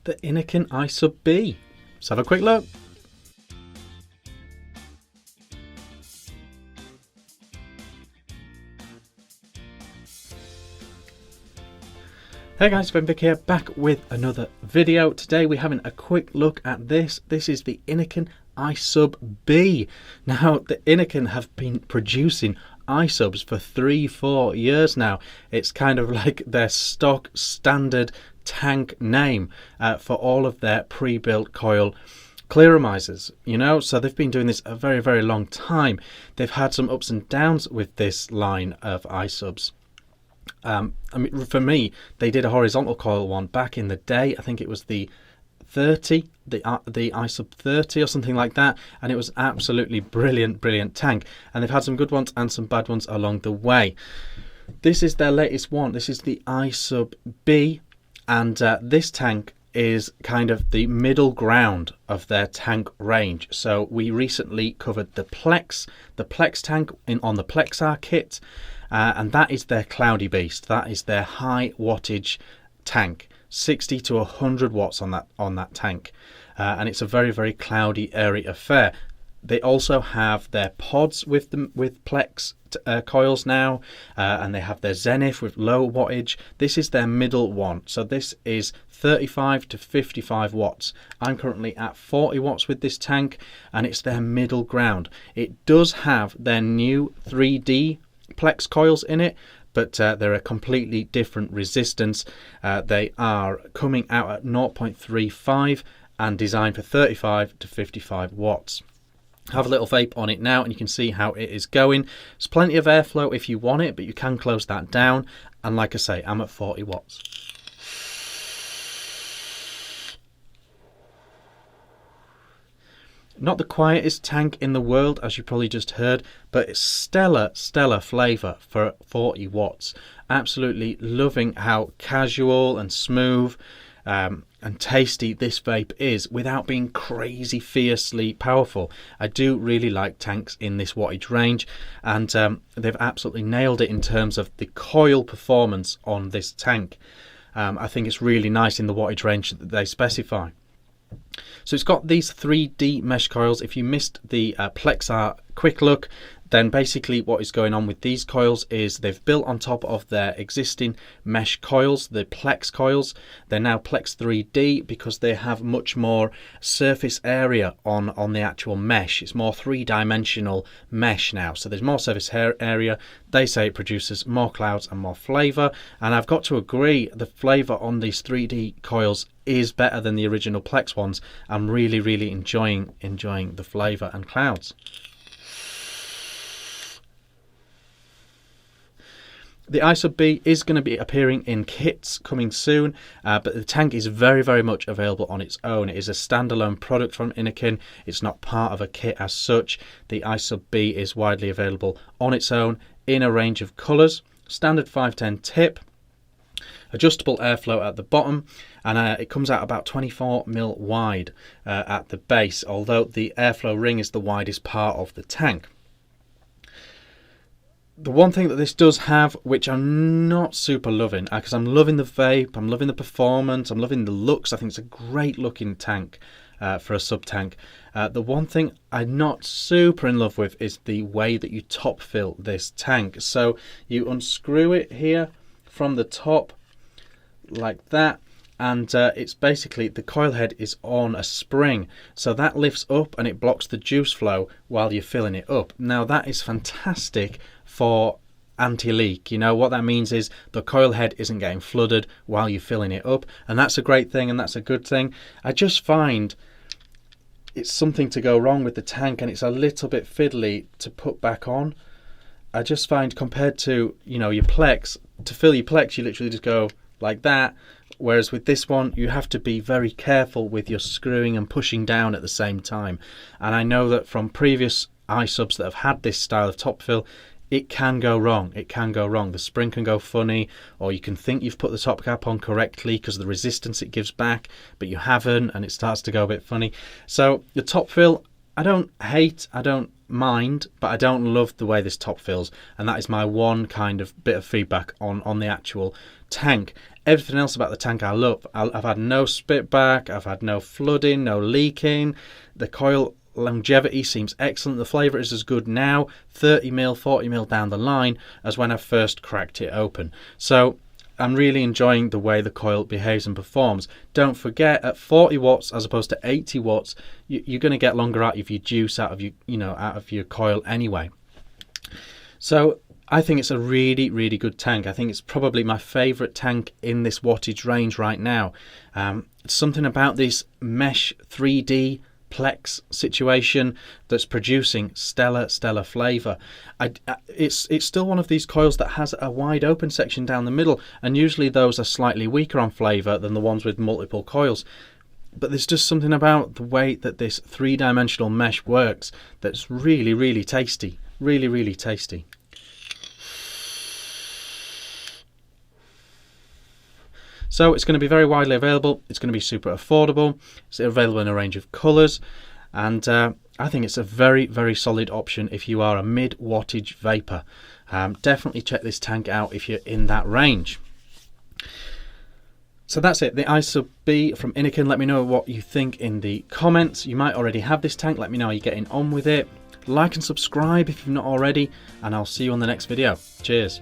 the Innokin iSubB. Let's have a quick look. Hey guys, Ben Vick here, back with another video. Today we're having a quick look at this. This is the Innokin iSubB. Now, the Innokin have been producing iSubs for 3-4 years now. It's kind of like their stock standard tank name for all of their pre-built coil clearomizers, you know. So they've been doing this a very long time. They've had some ups and downs with this line of iSubs. I mean, for me, they did a horizontal coil one back in the day. I think it was the 30, the iSub 30 or something like that, and it was absolutely brilliant tank. And they've had some good ones and some bad ones along the way. This is their latest one. This is the iSubB, and this tank is kind of the middle ground of their tank range. So we recently covered the plex tank on the plexar kit. And that is their cloudy beast. That is their high wattage tank, 60 to 100 watts on that tank, and it's a very cloudy, airy affair. They also have their pods with plex coils now, and they have their zenith with low wattage. This is their middle one, so this is 35 to 55 watts. I'm currently at 40 watts with this tank, and it's their middle ground. It does have their new 3D plex coils in it, but they're a completely different resistance. They are coming out at 0.35 and designed for 35 to 55 watts. Have a little vape on it now and you can see how it is going. There's plenty of airflow if you want it, but you can close that down, and like I say, I'm at 40 watts. Not the quietest tank in the world, as you probably just heard, but it's stellar flavour for 40 watts. Absolutely loving how casual and smooth and tasty this vape is without being crazy fiercely powerful. I do really like tanks in this wattage range, and they've absolutely nailed it in terms of the coil performance on this tank. I think it's really nice in the wattage range that they specify. So it's got these 3D mesh coils. If you missed the plexar quick look, then basically what is going on with these coils is they've built on top of their existing mesh coils, the plex coils. They're now plex 3D because they have much more surface area on the actual mesh. It's more three-dimensional mesh now, so there's more surface area. They say it produces more clouds and more flavour, and I've got to agree, the flavour on these 3D coils is better than the original plex ones. I'm really enjoying the flavour and clouds. The iSubB is going to be appearing in kits coming soon, but the tank is very much available on its own. It is a standalone product from Innokin. It's not part of a kit as such. The iSubB is widely available on its own in a range of colours. Standard 510 tip, adjustable airflow at the bottom, and it comes out about 24mm wide at the base, although the airflow ring is the widest part of the tank. The one thing that this does have, which I'm not super loving, because I'm loving the vape, I'm loving the performance, I'm loving the looks. I think it's a great looking tank for a sub tank. The one thing I'm not super in love with is the way that you top fill this tank. So you unscrew it here from the top like that, and it's basically, the coil head is on a spring, so that lifts up and it blocks the juice flow while you're filling it up. Now that is fantastic for anti-leak. You know what that means is the coil head isn't getting flooded while you're filling it up, and that's a great thing and that's a good thing. I just find it's something to go wrong with the tank, and it's a little bit fiddly to put back on. I just find, compared to, you know, your plex, to fill your plex you literally just go like that, whereas with this one you have to be very careful with your screwing and pushing down at the same time. And I know that from previous iSubs that have had this style of top fill, it can go wrong. It can go wrong. The spring can go funny, or you can think you've put the top cap on correctly because of the resistance it gives back, but you haven't, and it starts to go a bit funny. So the top fill, I don't hate, I don't mind, but I don't love the way this top feels, and that is my one kind of bit of feedback on the actual tank. Everything else about the tank I love. I've had no spit back, I've had no flooding, no leaking. The coil longevity seems excellent. The flavour is as good now, 30ml, 40ml down the line, as when I first cracked it open. So I'm really enjoying the way the coil behaves and performs. Don't forget, at 40 watts as opposed to 80 watts, you're going to get longer out of your juice, out of your, out of your coil anyway. So I think it's a really, really good tank. I think it's probably my favourite tank in this wattage range right now. Something about this mesh 3D plex situation that's producing stellar flavour. It's still one of these coils that has a wide open section down the middle, and usually those are slightly weaker on flavour than the ones with multiple coils. But there's just something about the way that this three-dimensional mesh works that's really, really tasty. Really, really tasty. So it's going to be very widely available. It's going to be super affordable. It's available in a range of colours, and I think it's a very, very solid option if you are a mid-wattage vapor. Definitely check this tank out if you're in that range. So that's it, the iSubB from Innokin. Let me know what you think in the comments. You might already have this tank. Let me know how you're getting on with it. Like and subscribe if you've not already, and I'll see you on the next video. Cheers.